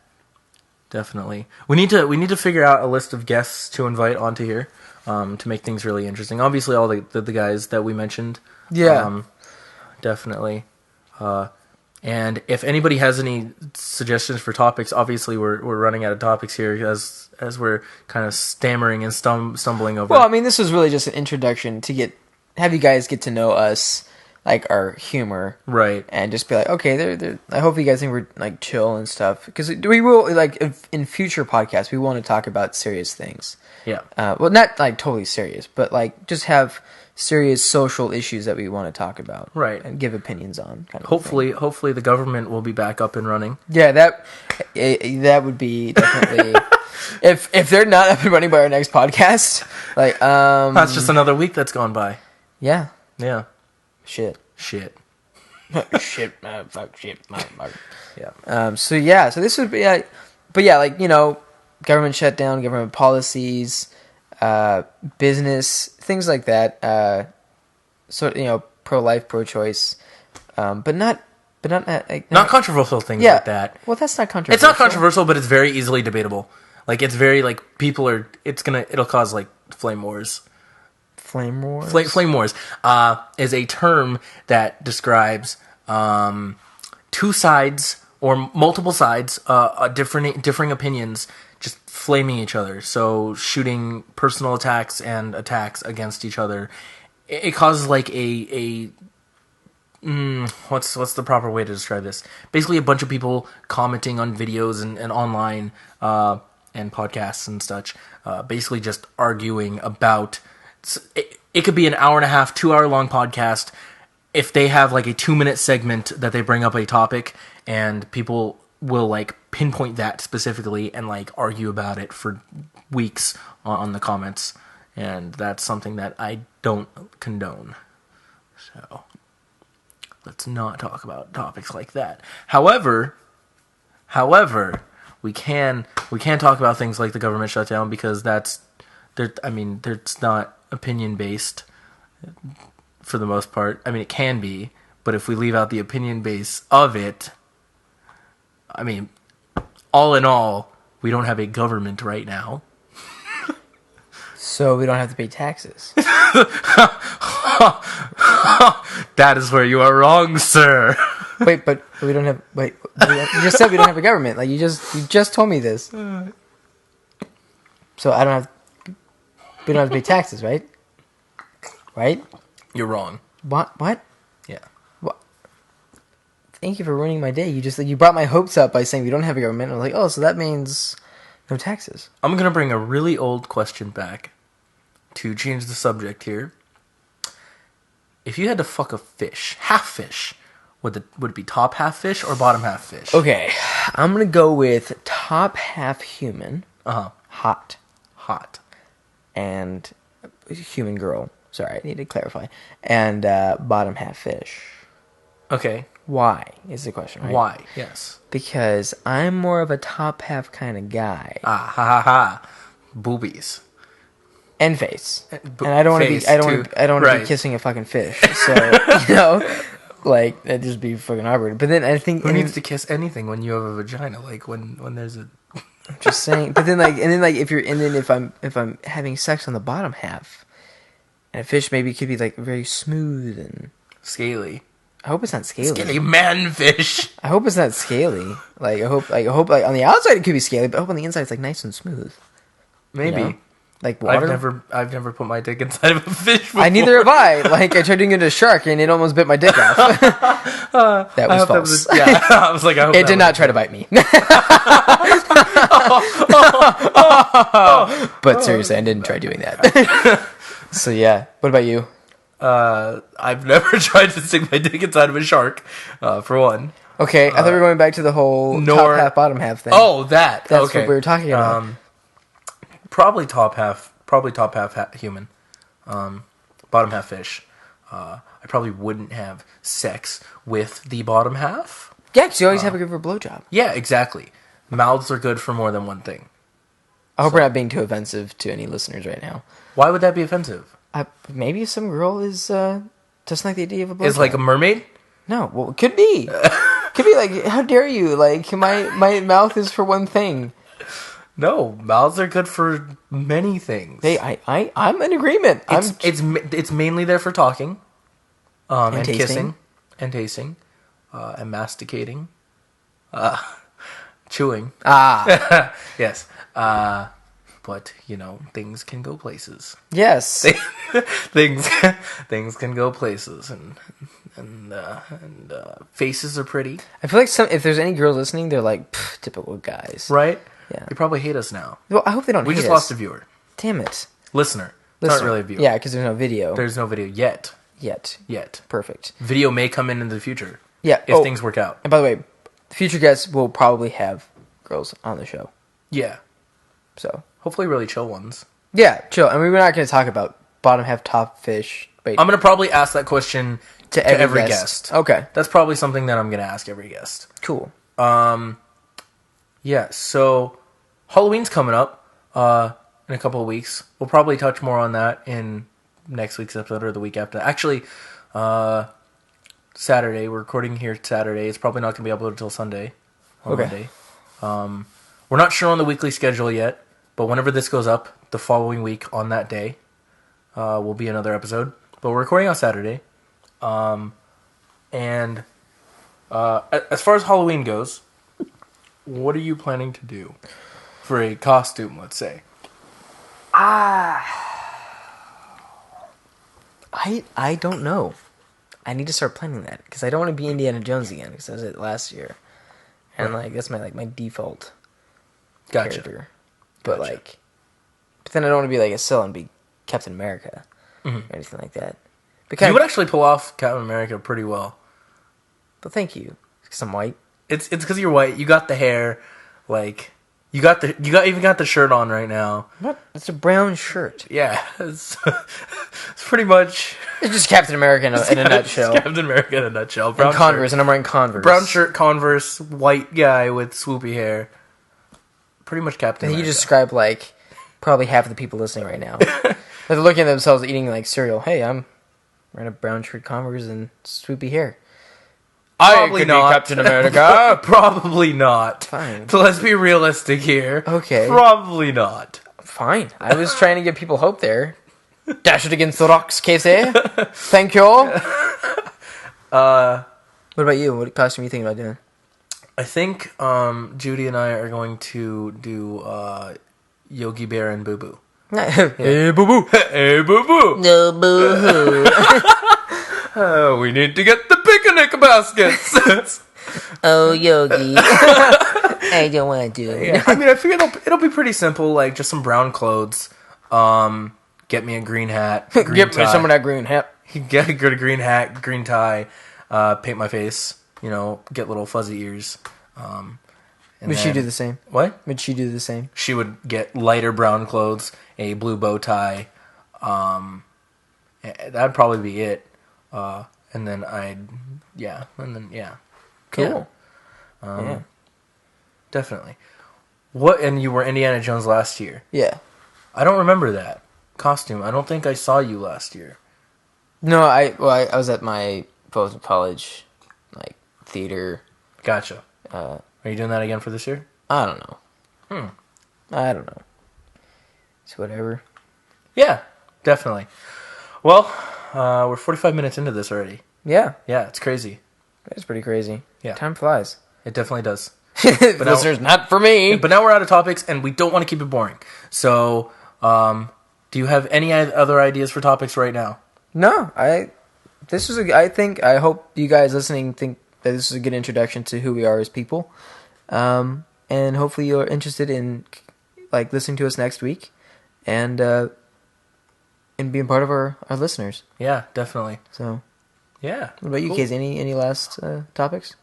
Definitely. We need to figure out a list of guests to invite onto here. To make things really interesting. Obviously, all the guys that we mentioned. Yeah. Definitely. And if anybody has any suggestions for topics, obviously we're running out of topics here as we're kind of stammering and stumbling over. Well, I mean, this was really just an introduction to have you guys get to know us, like our humor, right? And just be like, okay, they're. I hope you guys think we're like chill and stuff, because we will like in future podcasts we want to talk about serious things. Yeah. Well, not like totally serious, but like just have serious social issues that we want to talk about, right? And give opinions on. Kind of hopefully, the government will be back up and running. Yeah, that would be definitely. if they're not up and running by our next podcast, like that's just another week that's gone by. Yeah. Yeah. Shit. Shit. Shit. Fuck. Shit. Yeah. So this would be, but yeah, like, you know, government shutdown, government policies, business, things like that. So, you know, pro-life, pro-choice, but not like, not controversial things like that. Well, that's not controversial. It's not controversial, but it's very easily debatable. Like, it's very like it'll cause like flame wars. Flame wars. Flame wars is a term that describes two sides or multiple sides, differing opinions, just flaming each other. So shooting personal attacks and attacks against each other. It causes like what's the proper way to describe this? Basically, a bunch of people commenting on videos and online and podcasts and such. Basically, just arguing about. It could be an hour and a half, 2 hour long podcast. If they have like a 2-minute segment that they bring up a topic, and people will like pinpoint that specifically and like argue about it for weeks on the comments, and that's something that I don't condone. So let's not talk about topics like that. However, we can talk about things like the government shutdown, because that's not opinion based for the most part. I mean, it can be, but if we leave out the opinion base of it, I mean, all in all, we don't have a government right now. So we don't have to pay taxes. That is where you are wrong, sir. Wait, but we don't have. Wait, you just said we don't have a government. Like you just told me this. So I don't have. We don't have to pay taxes, right? Right? You're wrong. What? Yeah. What? Thank you for ruining my day. You brought my hopes up by saying we don't have a government. I was like, oh, so that means no taxes. I'm gonna bring a really old question back to change the subject here. If you had to fuck a fish, half fish, would it be top half fish or bottom half fish? Okay, I'm gonna go with top half human. Hot. And human girl. Sorry, I need to clarify. And bottom half fish. Okay. Why is the question, right? Why? Yes. Because I'm more of a top half kind of guy. Boobies. And face. And I don't want to be. I don't want to be kissing a fucking fish. So you know, like that'd just be fucking awkward. But then I think who needs to kiss anything when you have a vagina? Like when there's a. I'm just saying. But then if I'm having sex on the bottom half, and a fish maybe could be like very smooth and scaly. I hope it's not scaly. Scaly man fish. I hope it's not scaly. Like I hope like on the outside it could be scaly, but I hope on the inside it's like nice and smooth. Maybe. You know? Like water? I've never put my dick inside of a fish before. I neither have I. Like I tried doing it to a shark and it almost bit my dick off. That was false. I was like, I hope it did not try to bite me. But seriously, I didn't try doing that. So yeah, what about you? I've never tried to stick my dick inside of a shark, for one. Okay, I thought we were going back to the whole top half, bottom half thing. Oh, that's okay. What we were talking about. Probably top half human, bottom half fish. I probably wouldn't have sex with the bottom half. Yeah, because you always have to give her a blowjob. Yeah, exactly. Mouths are good for more than one thing. I hope we're not being too offensive to any listeners right now. Why would that be offensive? Maybe some girl is doesn't like the idea of a blowjob. Is like a mermaid? No, well, it could be. Could be like, how dare you? Like my mouth is for one thing. No, mouths are good for many things. Hey, I'm in agreement. It's mainly there for talking, and tasting. kissing, and tasting, and masticating, chewing. Yes. But things can go places. Yes. things can go places, and faces are pretty. I feel like if there's any girls listening, they're like typical guys, right? Yeah. They probably hate us now. Well, I hope they don't. We just lost a viewer. Damn it. Listener. It's not really a viewer. Yeah, because there's no video. There's no video yet. Yet. Perfect. Video may come in the future. Yeah. If things work out. And by the way, future guests will probably have girls on the show. Yeah. So hopefully really chill ones. Yeah, chill. I mean, we're not going to talk about bottom half top fish. Wait. I'm going to probably ask that question to every guest. Okay. That's probably something that I'm going to ask every guest. Cool. Yeah, so Halloween's coming up in a couple of weeks. We'll probably touch more on that in next week's episode or the week after. Actually, Saturday. We're recording here Saturday. It's probably not going to be uploaded until Sunday. Okay. Monday. We're not sure on the weekly schedule yet, but whenever this goes up, the following week on that day, will be another episode. But we're recording on Saturday. And as far as Halloween goes, what are you planning to do for a costume, let's say? I don't know. I need to start planning that because I don't want to be Indiana Jones again because I was it last year, and that's my default character. But but then I don't want to be like a Syl and be Captain America or anything like that. You would actually pull off Captain America pretty well. But thank you, because I'm white. It's because you're white. You got the hair, you even got the shirt on right now. What? It's a brown shirt. Yeah, it's pretty much. It's just Captain America in a nutshell. It's Captain America in a nutshell. Brown and Converse, and I'm wearing Converse. Brown shirt, Converse, white guy with swoopy hair. Pretty much Captain America. You describe probably half of the people listening right now. They're looking at themselves eating cereal. Hey, I'm wearing a brown shirt, Converse, and swoopy hair. Probably I could not. be Captain America. Probably not. Fine. So let's be realistic here. Okay. Probably not. Fine. I was trying to give people hope there. Dash it against the rocks, Casey. Thank you. What about you? What costume are you thinking about doing? I think Judy and I are going to do Yogi Bear and Boo Boo. Hey, Boo Boo. Hey, Boo Boo. No, Boo Hoo. We need to get the picnic baskets. Oh, Yogi. I don't want to do it. Yeah, I mean, I figure it'll be pretty simple, just some brown clothes. Get me a green hat. Get me some of that green hat. Get a green hat, green tie. Paint my face. Get little fuzzy ears. Would she do the same? What? Would she do the same? She would get lighter brown clothes, a blue bow tie. That'd probably be it. And then Cool. Yeah. Definitely. What? And you were Indiana Jones last year. Yeah. I don't remember that costume. I don't think I saw you last year. No, I was at my both college, theater. Gotcha. Are you doing that again for this year? I don't know. I don't know. It's whatever. Yeah, definitely. Well, we're 45 minutes into this already. Yeah. Yeah, it's crazy. It's pretty crazy. Yeah. Time flies. It definitely does. Listeners, not for me. But now we're out of topics, and we don't want to keep it boring. So Do you have any other ideas for topics right now? No, I hope you guys listening think that this is a good introduction to who we are as people. And hopefully you're interested in like listening to us next week and being part of our listeners. Yeah, definitely. So yeah. What about you, cool. Case? Any last topics?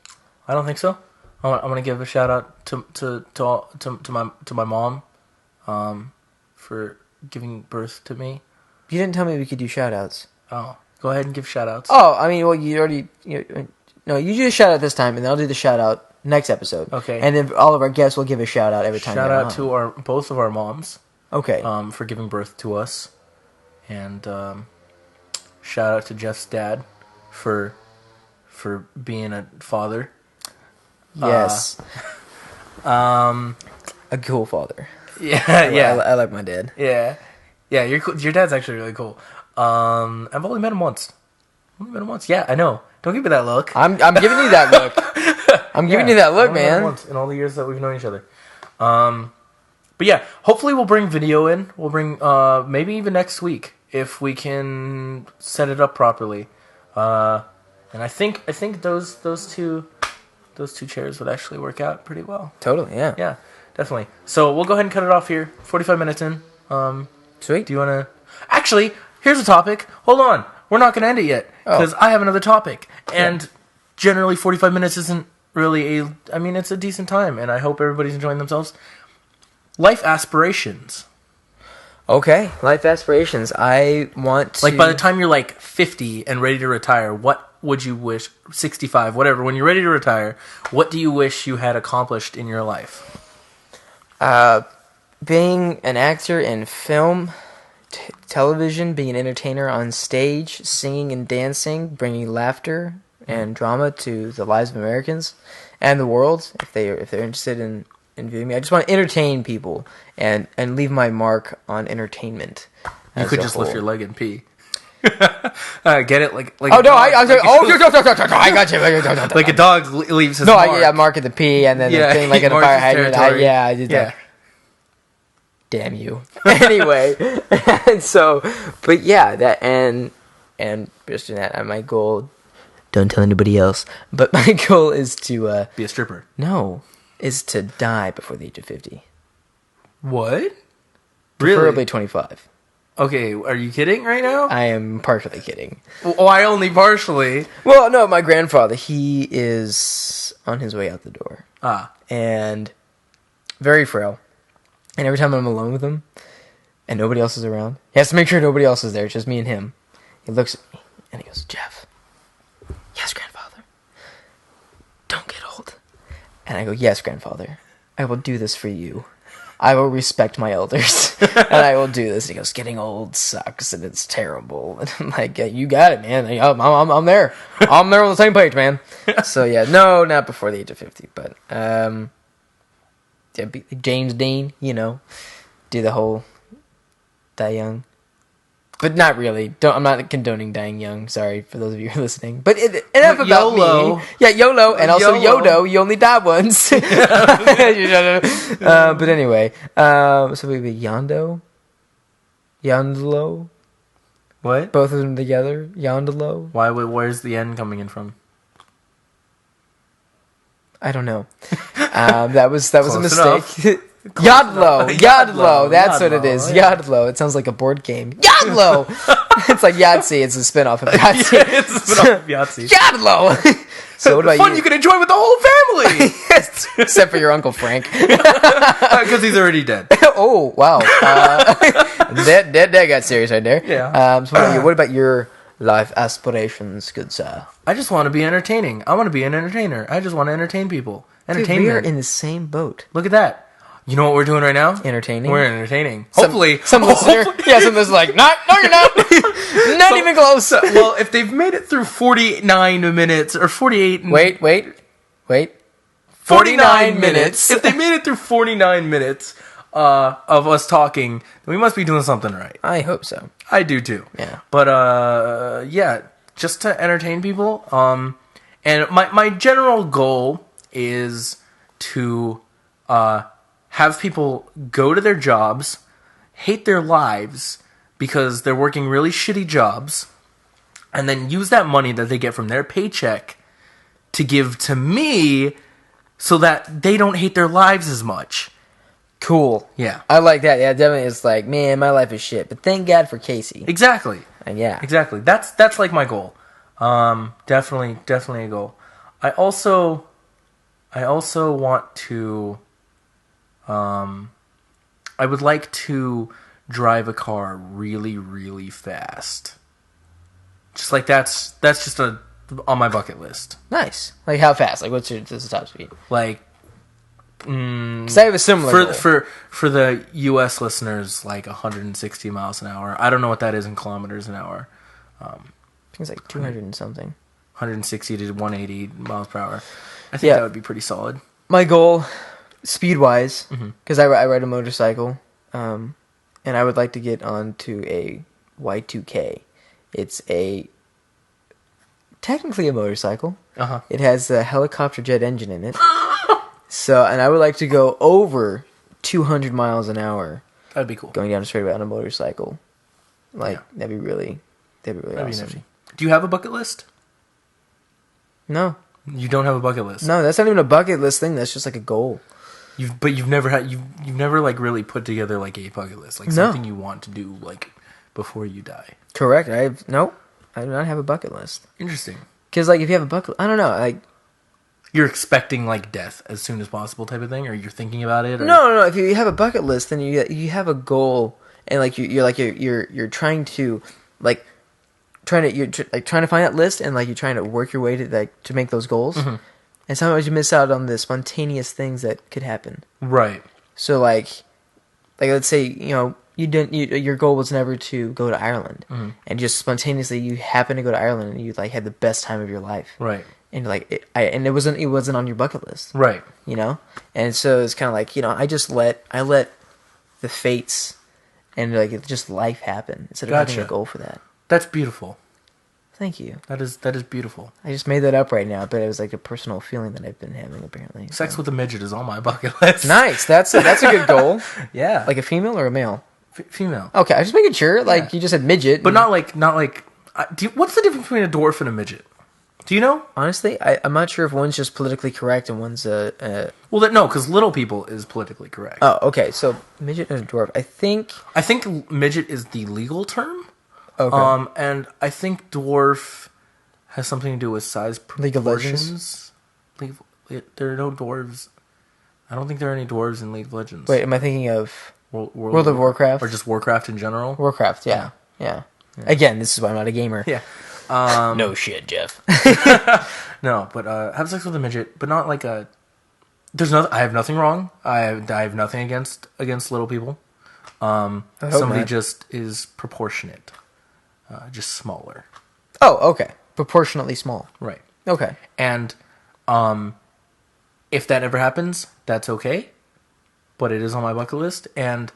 I don't think so. I'm gonna give a shout out to my mom, for giving birth to me. You didn't tell me we could do shout outs. Oh, go ahead and give shout outs. Oh, I mean, well, you do the shout out this time, and then I'll do the shout out next episode. Okay. And then all of our guests will give a shout out every time. Shout out to both of our moms. Okay. For giving birth to us, and shout out to Jeff's dad for being a father. Yes. A cool father. Yeah, yeah. I like my dad. Yeah. Yeah, your dad's actually really cool. I've only met him once. Yeah, I know. Don't give me that look. I'm giving you that look. I'm giving you that look, I've only met him man. once in all the years that we've known each other. But yeah, hopefully we'll bring video in. We'll bring maybe even next week if we can set it up properly. And I think those two chairs would actually work out pretty well. Totally, yeah. Yeah, definitely. So we'll go ahead and cut it off here. 45 minutes in. Sweet. Do you want to... Actually, here's a topic. Hold on. We're not going to end it yet. Because I have another topic. And generally 45 minutes isn't really it's a decent time. And I hope everybody's enjoying themselves. Life aspirations. Okay, life aspirations. I want to... Like, by the time you're, 50 and ready to retire, what would you wish... 65, whatever. When you're ready to retire, what do you wish you had accomplished in your life? Being an actor in film, television, being an entertainer on stage, singing and dancing, bringing laughter and drama to the lives of Americans and the world, if they're interested in viewing me. I just want to entertain people and leave my mark on entertainment. You could just lift your leg and pee. Get it? Like oh no! I got you. Like a dog leaves his no, mark. mark at the P and then the thing like in a fire hydrant. I did that. Damn you. Anyway, and so, but yeah, that and just in that, my goal. Don't tell anybody else. But my goal is to be a stripper. No, is to die before the age of 50. What? Preferably Really? 25. Okay, are you kidding right now? I am partially kidding. Why only partially? Well, no, my grandfather, he is on his way out the door. And very frail. And every time I'm alone with him, and nobody else is around, he has to make sure nobody else is there, it's just me and him. He looks at me, and he goes, Jeff. Yes, grandfather. Don't get old. And I go, yes, grandfather. I will do this for you. I will respect my elders, and I will do this. And he goes, getting old sucks, and it's terrible. And I'm like, yeah, you got it, man. I'm there. I'm there on the same page, man. So, yeah, no, not before the age of 50. But, yeah, James Dean, do the whole die young. But not really. I'm not condoning dying young. Sorry for those of you who are listening. But enough about YOLO. me. Yeah, YOLO. And also Yodo. You only die once. But anyway. So maybe Yondo? Yondolo? What? Both of them together? Yondolo? Where's the N coming in from? I don't know. That was a mistake. Yodlo. Yodlo, that's what it is. Yeah. Yodlo. It sounds like a board game. Yodlo. It's like Yahtzee. It's a spinoff of Yahtzee. Yeah, it's a spinoff of Yahtzee. Yodlo. So what about fun you can enjoy with the whole family, except for your Uncle Frank, because he's already dead. Oh wow, that got serious right there. Yeah. So what about your life aspirations, good sir? I just want to be entertaining. I want to be an entertainer. I just want to entertain people. Dude, we are in the same boat. Look at that. You know what we're doing right now? Entertaining. We're entertaining. Hopefully. Some listener. Yeah, some listener's like, no, you're not. Not even close. Well, if they've made it through 49 minutes, or 48... Wait. 49 minutes. If they made it through 49 minutes of us talking, then we must be doing something right. I hope so. I do too. Yeah. But, yeah, just to entertain people. And my general goal is to... have people go to their jobs, hate their lives because they're working really shitty jobs, and then use that money that they get from their paycheck to give to me so that they don't hate their lives as much. Cool. Yeah. I like that. Yeah, definitely. It's like, man, my life is shit. But thank God for Casey. Exactly. And yeah. Exactly. That's like my goal. Definitely a goal. I also want to, I would like to drive a car really, really fast. Just like that's just on my bucket list. Nice. Like how fast? Like what's the top speed? Like, Because I have a similar goal. for the U.S. listeners, like 160 miles an hour. I don't know what that is in kilometers an hour. I think it's like 200 and something. 160 to 180 miles per hour. I think that would be pretty solid. My goal, speed-wise, because I ride a motorcycle, and I would like to get onto a Y2K. It's technically a motorcycle. Uh-huh. It has a helicopter jet engine in it. And I would like to go over 200 miles an hour. That'd be cool. Going down a straightaway on a motorcycle. That'd be really awesome. Nifty. Do you have a bucket list? No. You don't have a bucket list. No, that's not even a bucket list thing. That's just like a goal. You've never like really put together like a bucket list, like something you want to do like before you die. Correct. I do not have a bucket list. Interesting. Because like if you have a bucket, I don't know, like you're expecting like death as soon as possible type of thing, or you're thinking about it. Or? No. If you have a bucket list, then you have a goal, and like you're trying to like. Trying to find that list, and like you're trying to work your way to make those goals, and sometimes you miss out on the spontaneous things that could happen. Right. So like let's say your goal was never to go to Ireland, and just spontaneously you happen to go to Ireland and you like had the best time of your life. Right. And like it wasn't on your bucket list. Right. And so it's kind of like I let the fates and like just life happen instead of having a goal for that. That's beautiful. Thank you. That is beautiful. I just made that up right now, but it was like a personal feeling that I've been having apparently. Sex with a midget is on my bucket list. Nice. That's a good goal. Yeah. Like a female or a male? Female. Okay, I was just making sure. Like you just said midget, but not like. What's the difference between a dwarf and a midget? Do you know? Honestly, I'm not sure if one's just politically correct and one's a. Well, no, because little people is politically correct. Oh, okay. So midget and dwarf. I think midget is the legal term. Okay. And I think dwarf has something to do with size proportions. There are no dwarves. I don't think there are any dwarves in League of Legends. Wait, am I thinking of World of Warcraft? Or just Warcraft in general? Warcraft, yeah. Again, this is why I'm not a gamer. Yeah. No shit, Jeff. No, but have sex with a midget, but not like a... I have nothing wrong. I have nothing against little people. Somebody not. just is proportionate. Just smaller. Oh, okay. Proportionately small. Right. Okay. And if that ever happens, that's okay. But it is on my bucket list. And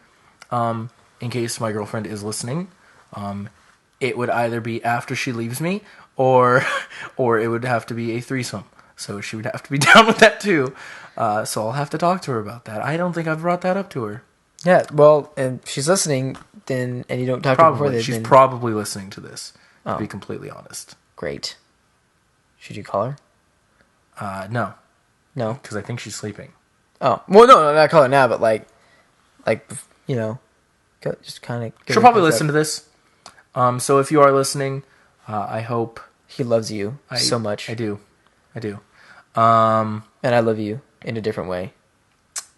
in case my girlfriend is listening, it would either be after she leaves me or it would have to be a threesome. So she would have to be down with that too. So I'll have to talk to her about that. I don't think I've brought that up to her. Yeah, well, and she's listening, and you don't talk to her before that. She's probably listening to this, to be completely honest. Great. Should you call her? No. No? Because I think she's sleeping. Oh. Well, no, not call her now, but just kind of... She'll probably listen to this. So if you are listening, I hope... He loves you so much. I do. And I love you in a different way.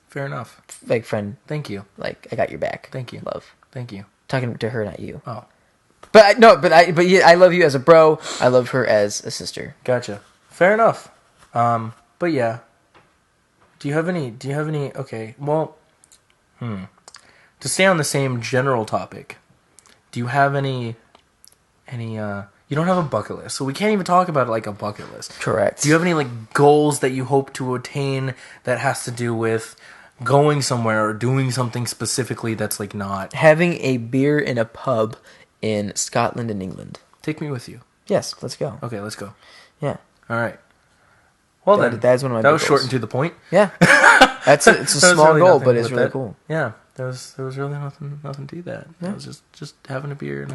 Fair enough. Like, friend. Thank you. Like, I got your back. Thank you. Love. Thank you. Talking to her, not you. Oh. But I love you as a bro. I love her as a sister. Gotcha. Fair enough. But yeah. Do you have any, okay, well, to stay on the same general topic, do you have any, you don't have a bucket list, so we can't even talk about it like a bucket list. Correct. Do you have any, like, goals that you hope to attain that has to do with going somewhere or doing something specifically that's, like, not... Having a beer in a pub in Scotland and England. Take me with you. Yes, let's go. Okay, let's go. Yeah. All right. Well, that's one of my that was big short goals. and to the point. Yeah. It's a small really goal, nothing but it's with really that. cool. Yeah. there was really nothing to that. I was just having a beer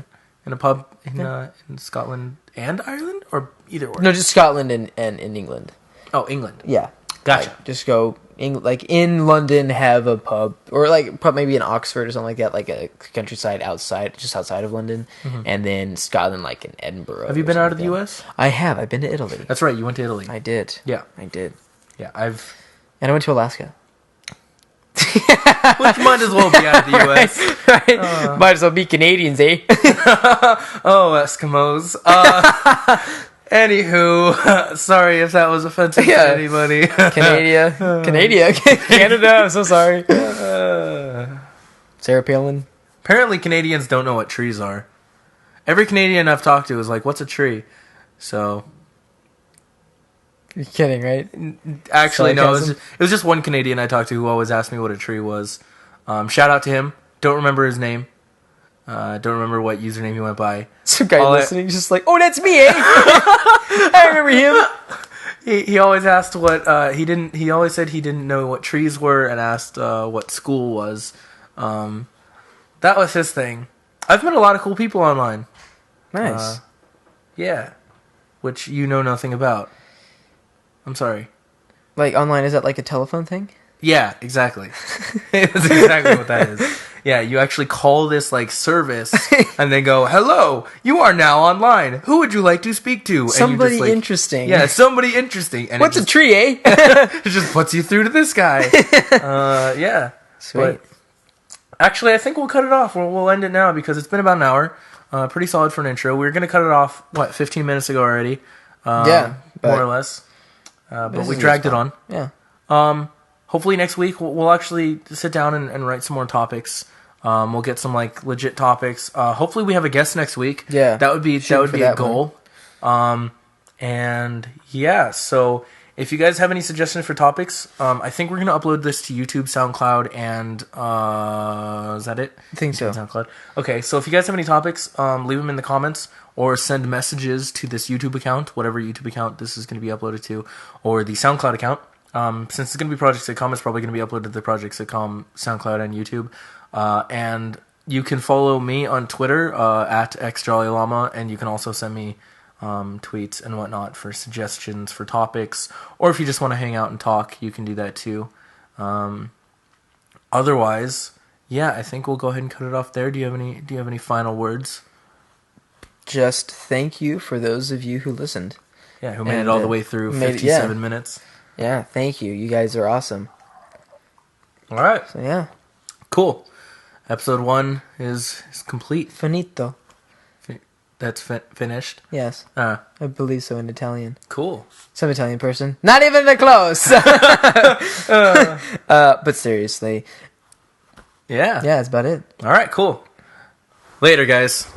in a pub in Scotland and Ireland, or either or. No, just Scotland and in England. Oh, England. Yeah. Gotcha. Like, just go like in London, have a pub, or like pub maybe in Oxford or something like that, like a countryside just outside of London, and then Scotland, like in Edinburgh. Have you been out of the U.S.? I have. I've been to Italy. That's right. You went to Italy. I did. Yeah. I did. Yeah, And I went to Alaska. Which might as well be out of the U.S. Right? Might as well be Canadians, eh? Oh, Eskimos. Anywho, sorry if that was offensive to anybody. Canada. I'm so sorry. Sarah Palin. Apparently, Canadians don't know what trees are. Every Canadian I've talked to is like, "What's a tree?" So, You're kidding, right? actually, no. It was just one Canadian I talked to who always asked me what a tree was. Shout out to him. Don't remember his name. Don't remember what username he went by. Some guy listening just like, oh, that's me, eh? I remember him. He always asked what he didn't. He always said he didn't know what trees were, and asked what school was. That was his thing. I've met a lot of cool people online. Nice. Yeah, which you know nothing about. I'm sorry. Like online, is that like a telephone thing? Yeah, exactly. That's exactly what that is. Yeah, you actually call this like service and they go, "Hello, you are now online. Who would you like to speak to?" Somebody and just, like, interesting. Yeah, somebody interesting. And what's a tree, eh? It just puts you through to this guy. Yeah. Sweet. But actually, I think we'll cut it off. We'll end it now because it's been about an hour. Pretty solid for an intro. We were going to cut it off, 15 minutes ago already? Yeah. More or less. But we dragged it on. Yeah. Hopefully next week we'll actually sit down and write some more topics. We'll get some like legit topics. Hopefully we have a guest next week. Yeah. That would be a goal. And yeah, so if you guys have any suggestions for topics, I think we're gonna upload this to YouTube, SoundCloud, and is that it? I think so. SoundCloud. Okay, so if you guys have any topics, leave them in the comments or send messages to this YouTube account, whatever YouTube account this is going to be uploaded to, or the SoundCloud account. Since it's going to be Project Sitcom, it's probably going to be uploaded to the Project Sitcom SoundCloud and YouTube. And you can follow me on Twitter at xjollyllama, and you can also send me tweets and whatnot for suggestions for topics, or if you just want to hang out and talk, you can do that too. Otherwise, yeah, I think we'll go ahead and cut it off there. Do you have any final words? Just thank you for those of you who listened. Yeah, who made it all the way through 57 minutes. Yeah, thank you. You guys are awesome. All right. So yeah. Cool. Episode 1 is complete. Finito. That's finished? Yes. I believe so in Italian. Cool. Some Italian person. Not even close! But seriously. Yeah. Yeah, that's about it. All right, cool. Later, guys.